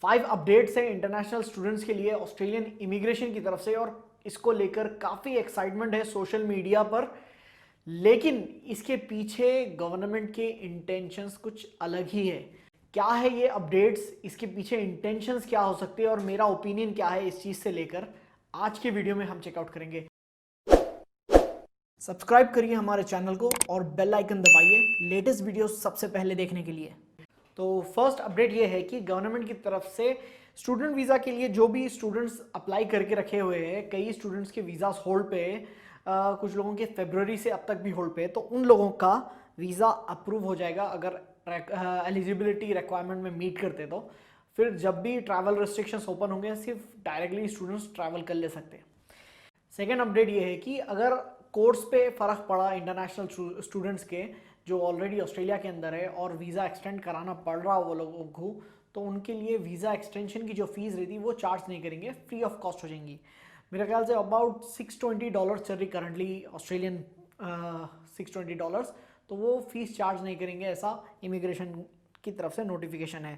5 updates हैं international students के लिए ऑस्ट्रेलियन इमिग्रेशन की तरफ से, और इसको लेकर काफ़ी एक्साइटमेंट है सोशल मीडिया पर। लेकिन इसके पीछे गवर्नमेंट के इंटेंशंस कुछ अलग ही है। क्या है ये अपडेट्स, इसके पीछे इंटेंशंस क्या हो सकते हैं और मेरा ओपिनियन क्या है इस चीज़ से लेकर, आज के वीडियो में हम चेकआउट करेंगे। सब्सक्राइब करिए हमारे चैनल को और बेल आइकन दबाइए लेटेस्ट वीडियो सबसे पहले देखने के लिए। तो फर्स्ट अपडेट ये है कि गवर्नमेंट की तरफ से स्टूडेंट वीज़ा के लिए जो भी स्टूडेंट्स अप्लाई करके रखे हुए हैं, कई स्टूडेंट्स के वीज़ा होल्ड पे है, कुछ लोगों के फरवरी से अब तक भी होल्ड पे है, तो उन लोगों का वीज़ा अप्रूव हो जाएगा अगर एलिजिबिलिटी रिक्वायरमेंट में मीट करते। तो फिर जब भी ट्रैवल रिस्ट्रिक्शंस ओपन होंगे सिर्फ डायरेक्टली स्टूडेंट्स ट्रैवल कर ले सकते हैं। सेकेंड अपडेट ये है कि अगर कोर्स पे फ़र्क पड़ा इंटरनेशनल स्टूडेंट्स के जो ऑलरेडी ऑस्ट्रेलिया के अंदर है और वीज़ा एक्सटेंड कराना पड़ रहा वो लोगों को, तो उनके लिए वीज़ा एक्सटेंशन की जो फीस रहती वो चार्ज नहीं करेंगे, फ्री ऑफ कॉस्ट हो जाएंगी। मेरे ख्याल से अबाउट $620 चल रही करंटली ऑस्ट्रेलियन $620, तो वो फीस चार्ज नहीं करेंगे, ऐसा इमिग्रेशन की तरफ से नोटिफिकेशन है।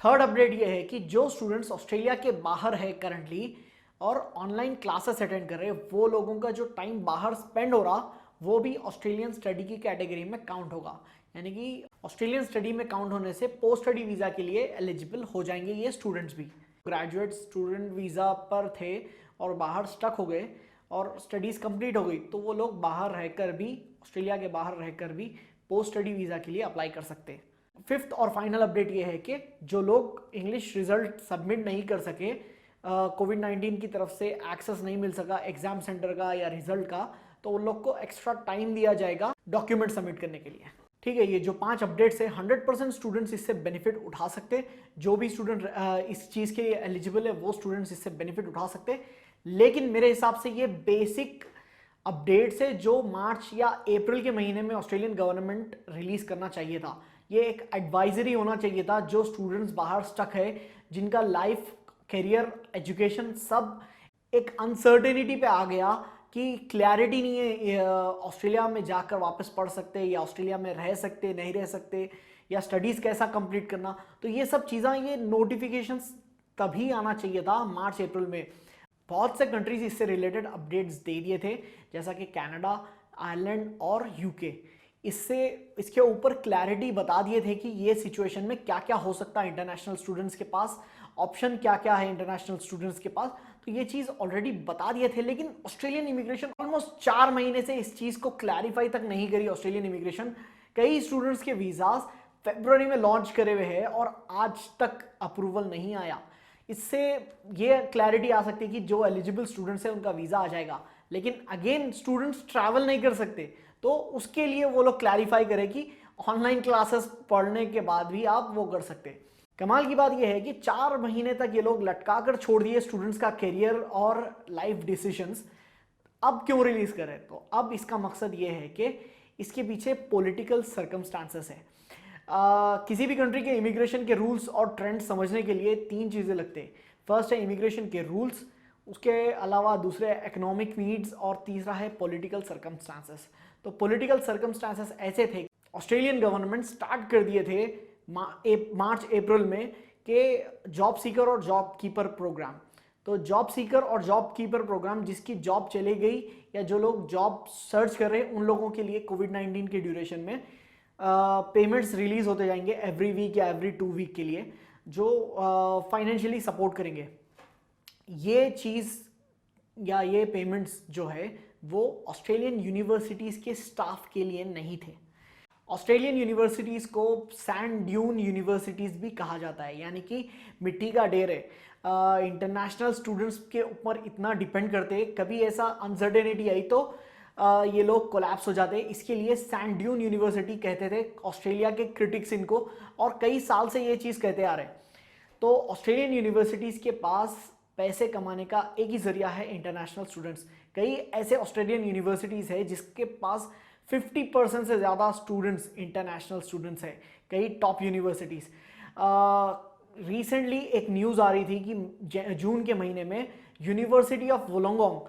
थर्ड अपडेट ये है कि जो स्टूडेंट्स ऑस्ट्रेलिया के बाहर है करंटली और ऑनलाइन क्लासेस अटेंड कर रहे हैं, वो लोगों का जो टाइम बाहर स्पेंड हो रहा वो भी ऑस्ट्रेलियन स्टडी की कैटेगरी में काउंट होगा। यानी कि ऑस्ट्रेलियन स्टडी में काउंट होने से पोस्ट स्टडी वीज़ा के लिए एलिजिबल हो जाएंगे ये स्टूडेंट्स भी। ग्रेजुएट स्टूडेंट वीज़ा पर थे और बाहर स्टक हो गए और स्टडीज़ कंप्लीट हो गई, तो वो लोग बाहर रहकर भी, ऑस्ट्रेलिया के बाहर रहकर भी पोस्ट स्टडी वीज़ा के लिए अप्लाई कर सकते हैं। फिफ्थ और फाइनल अपडेट ये है कि जो लोग इंग्लिश रिजल्ट सबमिट नहीं कर सके, कोविड-19 की तरफ से एक्सेस नहीं मिल सका एग्जाम सेंटर का या रिजल्ट का, तो उन लोग को एक्स्ट्रा टाइम दिया जाएगा डॉक्यूमेंट सबमिट करने के लिए। ठीक है, ये जो 5 अपडेट्स है 100% स्टूडेंट्स इससे बेनिफिट उठा सकते हैं। जो भी स्टूडेंट इस चीज़ के लिए एलिजिबल है वो स्टूडेंट्स इससे बेनिफिट उठा सकते हैं। लेकिन मेरे हिसाब से ये बेसिक अपडेट्स है जो मार्च या अप्रैल के महीने में ऑस्ट्रेलियन गवर्नमेंट रिलीज करना चाहिए था। ये एक एडवाइजरी होना चाहिए था जो स्टूडेंट्स बाहर स्टक है, जिनका लाइफ, करियर, एजुकेशन सब एक अनसर्टेनिटी पे आ गया कि क्लैरिटी नहीं है ऑस्ट्रेलिया में जाकर वापस पढ़ सकते या ऑस्ट्रेलिया में रह सकते नहीं रह सकते या स्टडीज़ कैसा कंप्लीट करना। तो ये सब चीज़ें, ये नोटिफिकेशंस तभी आना चाहिए था मार्च अप्रैल में। बहुत से कंट्रीज इससे रिलेटेड अपडेट्स दे दिए थे, जैसा कि कनाडा, आयरलैंड और यूके। इसके ऊपर क्लैरिटी बता दिए थे कि ये सिचुएशन में क्या क्या हो सकता है, इंटरनेशनल स्टूडेंट्स के पास ऑप्शन क्या क्या है इंटरनेशनल स्टूडेंट्स के पास, तो ये चीज़ ऑलरेडी बता दिए थे। लेकिन ऑस्ट्रेलियन इमिग्रेशन ऑलमोस्ट 4 महीने से इस चीज़ को क्लैरिफाई तक नहीं करी ऑस्ट्रेलियन इमिग्रेशन। कई स्टूडेंट्स के वीज़ाज फरवरी में लॉन्च करे हुए हैं और आज तक अप्रूवल नहीं आया। इससे ये क्लैरिटी आ सकती है कि जो एलिजिबल स्टूडेंट्स हैं उनका वीज़ा आ जाएगा, लेकिन अगेन स्टूडेंट्स ट्रैवल नहीं कर सकते, तो उसके लिए वो लोग क्लैरिफाई करें कि ऑनलाइन क्लासेस पढ़ने के बाद भी आप वो कर सकते हैं। कमाल की बात यह है कि 4 महीने तक ये लोग लटका कर छोड़ दिए स्टूडेंट्स का करियर और लाइफ डिसीजंस। अब क्यों रिलीज करें? तो अब इसका मकसद ये है कि इसके पीछे पॉलिटिकल सर्कमस्टांसेस है। किसी भी कंट्री के इमिग्रेशन के रूल्स और ट्रेंड समझने के लिए 3 चीज़ें लगते हैं। फर्स्ट है इमिग्रेशन के रूल्स, उसके अलावा दूसरे इकोनॉमिक नीड्स और तीसरा है पॉलिटिकल सर्कमस्टांसेस। तो पॉलिटिकल सर्कमस्टांसेस ऐसे थे, ऑस्ट्रेलियन गवर्नमेंट स्टार्ट कर दिए थे मार्च अप्रैल में कि जॉब सीकर और जॉब कीपर प्रोग्राम। तो जॉब सीकर और जॉब कीपर प्रोग्राम, जिसकी जॉब चली गई या जो लोग जॉब सर्च कर रहे हैं उन लोगों के लिए कोविड-19 के ड्यूरेशन में पेमेंट्स रिलीज होते जाएंगे एवरी वीक या एवरी 2 वीक के लिए, जो फाइनेंशियली सपोर्ट करेंगे। ये चीज़ या ये पेमेंट्स जो है वो ऑस्ट्रेलियन यूनिवर्सिटीज़ के स्टाफ के लिए नहीं थे। ऑस्ट्रेलियन यूनिवर्सिटीज़ को सैंड ड्यून यूनिवर्सिटीज़ भी कहा जाता है, यानी कि मिट्टी का ढेर है। इंटरनेशनल स्टूडेंट्स के ऊपर इतना डिपेंड करते हैं, कभी ऐसा अनसर्टेनिटी आई तो ये लोग कोलैप्स हो जाते हैं। इसके लिए सैंड ड्यून यूनिवर्सिटी कहते थे ऑस्ट्रेलिया के क्रिटिक्स इनको, और कई साल से ये चीज़ कहते आ रहे हैं। तो ऑस्ट्रेलियन यूनिवर्सिटीज़ के पास पैसे कमाने का एक ही जरिया है इंटरनेशनल स्टूडेंट्स। कई ऐसे ऑस्ट्रेलियन यूनिवर्सिटीज़ है जिसके पास 50% से ज़्यादा स्टूडेंट्स इंटरनेशनल स्टूडेंट्स हैं, कई टॉप यूनिवर्सिटीज़। रिसेंटली एक न्यूज़ आ रही थी कि जून के महीने में यूनिवर्सिटी ऑफ वोलोंगोंग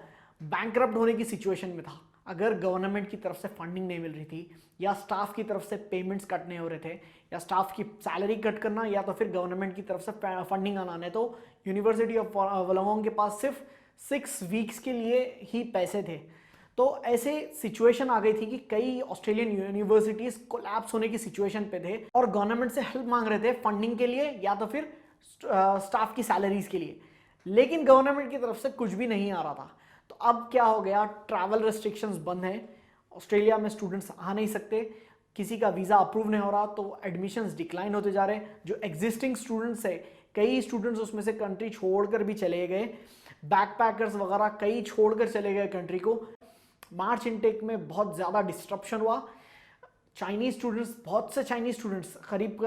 बैंकरप्ट होने की सिचुएशन में था। अगर गवर्नमेंट की तरफ से फंडिंग नहीं मिल रही थी, या स्टाफ की तरफ से पेमेंट्स कट नहीं हो रहे थे, या स्टाफ की सैलरी कट करना, या तो फिर गवर्नमेंट की तरफ से फंडिंग आना है, तो यूनिवर्सिटी ऑफ वुलांगोंग के पास सिर्फ 6 वीक्स के लिए ही पैसे थे। तो ऐसे सिचुएशन आ गई थी कि कई ऑस्ट्रेलियन यूनिवर्सिटीज कोलैप्स होने की सिचुएशन पे थे और गवर्नमेंट से हेल्प मांग रहे थे फंडिंग के लिए या तो फिर स्टाफ की सैलरीज के लिए, लेकिन गवर्नमेंट की तरफ से कुछ भी नहीं आ रहा था। तो अब क्या हो गया, ट्रैवल रेस्ट्रिक्शंस बंद हैं, ऑस्ट्रेलिया में स्टूडेंट्स आ नहीं सकते, किसी का वीज़ा अप्रूव नहीं हो रहा, तो एडमिशन्स डिक्लाइन होते जा रहे हैं। जो एग्जिस्टिंग स्टूडेंट्स है, कई स्टूडेंट्स उसमें से कंट्री छोड़कर भी चले गए, बैकपैकर्स वगैरह कई छोड़कर चले गए कंट्री को। मार्च इनटेक में बहुत ज़्यादा डिस्ट्रप्शन हुआ। चाइनीज स्टूडेंट्स, बहुत से चाइनीज स्टूडेंट्स, करीब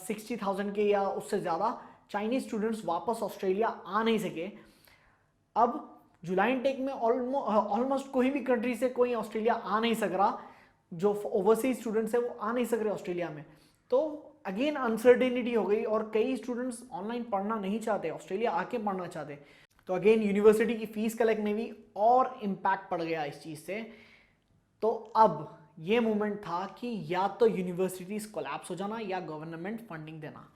60,000 के या उससे ज़्यादा चाइनीज स्टूडेंट्स वापस ऑस्ट्रेलिया आ नहीं सके। अब जुलाई इनटेक में ऑलमोस्ट कोई भी कंट्री से कोई ऑस्ट्रेलिया आ नहीं सक रहा, जो ओवरसीज स्टूडेंट्स है वो आ नहीं सक रहे ऑस्ट्रेलिया में। तो अगेन अनसर्टेनिटी हो गई और कई स्टूडेंट्स ऑनलाइन पढ़ना नहीं चाहते, ऑस्ट्रेलिया आके पढ़ना चाहते। तो अगेन यूनिवर्सिटी की फीस कलेक्ट में भी और इम्पैक्ट पड़ गया इस चीज़ से। तो अब ये मोमेंट था कि या तो यूनिवर्सिटीज कोलैप्स हो जाना या गवर्नमेंट फंडिंग देना।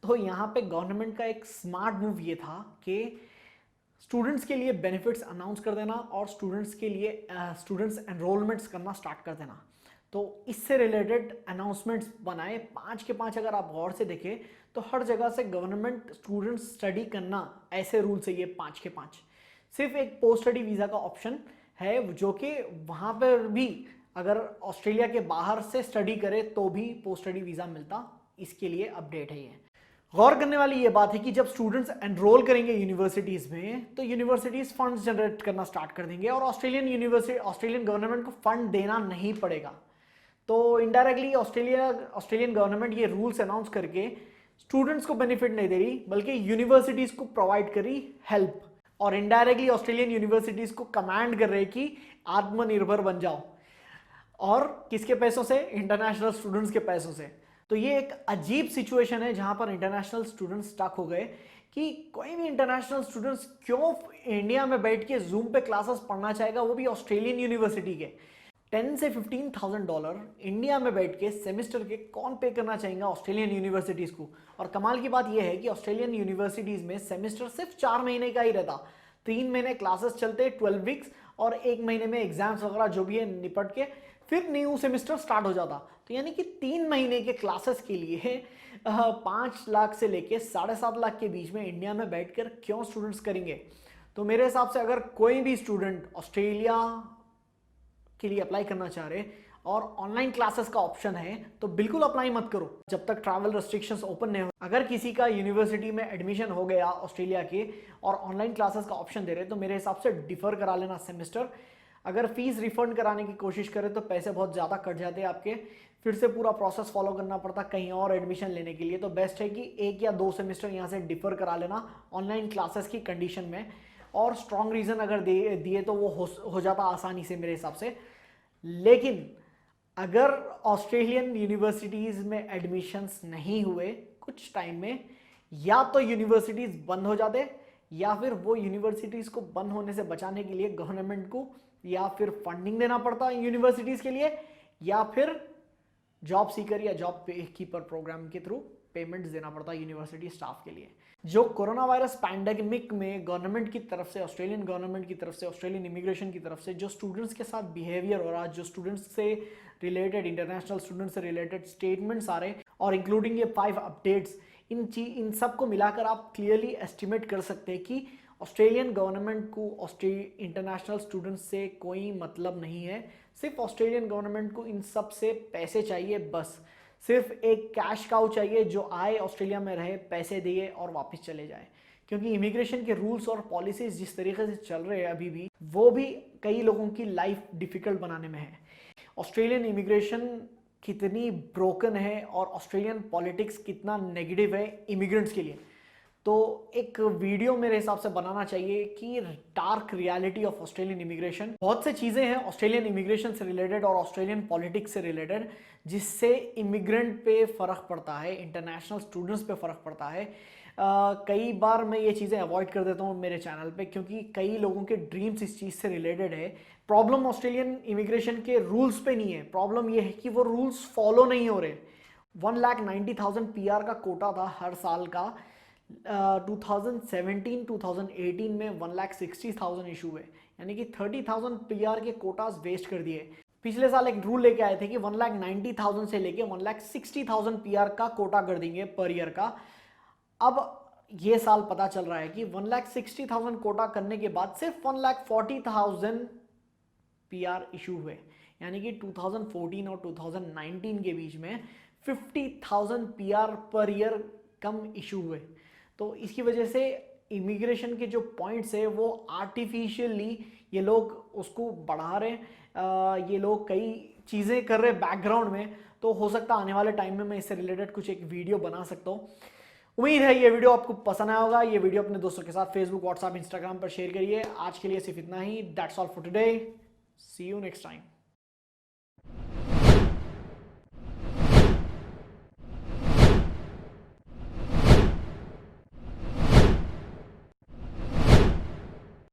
तो यहाँ पे गवर्नमेंट का एक स्मार्ट मूव ये था कि स्टूडेंट्स के लिए बेनिफिट्स अनाउंस कर देना और स्टूडेंट्स के लिए स्टूडेंट्स एनरोलमेंट्स करना स्टार्ट कर देना। तो इससे रिलेटेड अनाउंसमेंट्स बनाए 5 के 5। अगर आप गौर से देखें तो हर जगह से गवर्नमेंट स्टूडेंट्स स्टडी करना, ऐसे रूल्स है ये 5 के 5। सिर्फ एक पोस्ट स्टडी वीज़ा का ऑप्शन है जो कि वहाँ पर भी अगर ऑस्ट्रेलिया के बाहर से स्टडी करे तो भी पोस्ट स्टडी वीज़ा मिलता। इसके लिए अपडेट है ये। गौर करने वाली ये बात है कि जब स्टूडेंट्स एनरोल करेंगे यूनिवर्सिटीज़ में तो यूनिवर्सिटीज़ फंड्स जनरेट करना स्टार्ट कर देंगे और ऑस्ट्रेलियन गवर्नमेंट को फंड देना नहीं पड़ेगा। तो इनडायरेक्टली ऑस्ट्रेलियन गवर्नमेंट ये रूल्स अनाउंस करके स्टूडेंट्स को बेनिफिट नहीं दे रही बल्कि यूनिवर्सिटीज को प्रोवाइड कर रही हेल्प, और इनडायरेक्टली ऑस्ट्रेलियन यूनिवर्सिटीज को कमांड कर रहे कि आत्मनिर्भर बन जाओ, और किसके पैसों से? इंटरनेशनल स्टूडेंट्स के पैसों से। तो ये एक अजीब सिचुएशन है जहां पर इंटरनेशनल स्टूडेंट्स स्टक हो गए कि कोई भी इंटरनेशनल स्टूडेंट्स क्यों इंडिया में बैठ के जूम पे क्लासेस पढ़ना चाहेगा, वो भी ऑस्ट्रेलियन यूनिवर्सिटी के। 10 से $15,000 इंडिया में बैठ के सेमेस्टर के कौन पे करना चाहेगा ऑस्ट्रेलियन यूनिवर्सिटीज को। और कमाल की बात यह है कि ऑस्ट्रेलियन यूनिवर्सिटीज में सेमेस्टर सिर्फ 4 महीने का ही रहता। 3 महीने क्लासेस चलते 12 वीक्स और 1 महीने में एग्जाम्स वगैरह जो भी है निपट के फिर न्यू सेमेस्टर स्टार्ट हो जाता। तो यानी कि 3 महीने के क्लासेस के लिए 5 लाख से लेके 7.5 लाख के बीच में इंडिया में बैठकर क्यों स्टूडेंट्स करेंगे। तो मेरे हिसाब से अगर कोई भी स्टूडेंट ऑस्ट्रेलिया के लिए अप्लाई करना चाह रहे और ऑनलाइन क्लासेस का ऑप्शन है तो बिल्कुल अप्लाई मत करो जब तक ट्रैवल रेस्ट्रिक्शंस ओपन नहीं हो। अगर किसी का यूनिवर्सिटी में एडमिशन हो गया ऑस्ट्रेलिया के और ऑनलाइन क्लासेस का ऑप्शन दे रहे तो मेरे हिसाब से डिफर करा लेना सेमेस्टर। अगर फीस रिफंड कराने की कोशिश करें तो पैसे बहुत ज़्यादा कट जाते हैं आपके, फिर से पूरा प्रोसेस फॉलो करना पड़ता कहीं और एडमिशन लेने के लिए। तो बेस्ट है कि 1 या 2 सेमेस्टर यहाँ से डिफर करा लेना ऑनलाइन क्लासेस की कंडीशन में, और स्ट्रॉन्ग रीज़न अगर दिए तो वो हो जाता आसानी से मेरे हिसाब से। लेकिन अगर ऑस्ट्रेलियन यूनिवर्सिटीज़ में एडमिशन्स नहीं हुए कुछ टाइम में, या तो यूनिवर्सिटीज़ बंद हो जाते या फिर वो यूनिवर्सिटीज़ को बंद होने से बचाने के लिए गवर्नमेंट को या फिर फंडिंग देना पड़ता यूनिवर्सिटीज़ के लिए, या फिर जॉब सीकर या जॉब कीपर प्रोग्राम के थ्रू पेमेंट्स देना पड़ता यूनिवर्सिटी स्टाफ के लिए। जो कोरोना वायरस पैंडेमिक में गवर्नमेंट की तरफ से, ऑस्ट्रेलियन गवर्नमेंट की तरफ से, ऑस्ट्रेलियन इमिग्रेशन की तरफ से जो स्टूडेंट्स के साथ बिहेवियर हो रहा, जो स्टूडेंट्स से रिलेटेड, इंटरनेशनल स्टूडेंट्स से रिलेटेड स्टेटमेंट्स आ रहे, और इंक्लूडिंग ये 5 अपडेट्स, इन सब को मिलाकर आप क्लियरली एस्टिमेट कर सकते हैं कि ऑस्ट्रेलियन गवर्नमेंट को इंटरनेशनल स्टूडेंट्स से कोई मतलब नहीं है। सिर्फ ऑस्ट्रेलियन गवर्नमेंट को इन सब से पैसे चाहिए, बस सिर्फ एक कैश काउ चाहिए जो आए ऑस्ट्रेलिया में रहे, पैसे दिए और वापस चले जाए। क्योंकि इमिग्रेशन के रूल्स और पॉलिसीज जिस तरीके से चल रहे हैं अभी भी, वो भी कई लोगों की लाइफ डिफिकल्ट बनाने में है। ऑस्ट्रेलियन इमिग्रेशन कितनी ब्रोकन है और ऑस्ट्रेलियन पॉलिटिक्स कितना नेगेटिव है इमिग्रेंट्स के लिए। तो एक वीडियो मेरे हिसाब से बनाना चाहिए कि dark reality of Australian immigration. बहुत से चीज़ें हैं ऑस्ट्रेलियन इमिग्रेशन से रिलेटेड और ऑस्ट्रेलियन पॉलिटिक्स से रिलेटेड जिससे इमिग्रेंट पे फ़र्क पड़ता है, इंटरनेशनल स्टूडेंट्स पे फ़र्क पड़ता है। कई बार मैं ये चीज़ें अवॉइड कर देता हूँ मेरे चैनल पे, क्योंकि कई लोगों के ड्रीम्स इस चीज़ से रिलेटेड है। प्रॉब्लम ऑस्ट्रेलियन इमिग्रेशन के रूल्स पे नहीं है, प्रॉब्लम ये है कि वो रूल्स फॉलो नहीं हो रहे। 1,90,000 PR का कोटा था हर साल का। 2017-2018 में 1,60,000 इशू हुए, यानी कि 30,000 PR के कोटास वेस्ट कर दिए। पिछले साल एक रूल लेके आए थे कि 1,90,000 से लेके 1,60,000 PR का कोटा कर देंगे पर ईयर का। अब ये साल पता चल रहा है कि 1,60,000 कोटा करने के बाद सिर्फ 1,40,000 PR इशू हुए, यानी कि 2014 और 2019 के बीच में 50,000 PR पर ईयर कम इशू हुए। तो इसकी वजह से इमिग्रेशन के जो पॉइंट्स है वो आर्टिफिशियली ये लोग उसको बढ़ा रहे हैं। ये लोग कई चीज़ें कर रहे हैं बैकग्राउंड में, तो हो सकता है आने वाले टाइम में मैं इससे रिलेटेड कुछ एक वीडियो बना सकता हूँ। उम्मीद है ये वीडियो आपको पसंद आया होगा। ये वीडियो अपने दोस्तों के साथ फेसबुक, व्हाट्सएप, इंस्टाग्राम पर शेयर करिए। आज के लिए सिर्फ इतना ही। That's all for today. See you next time.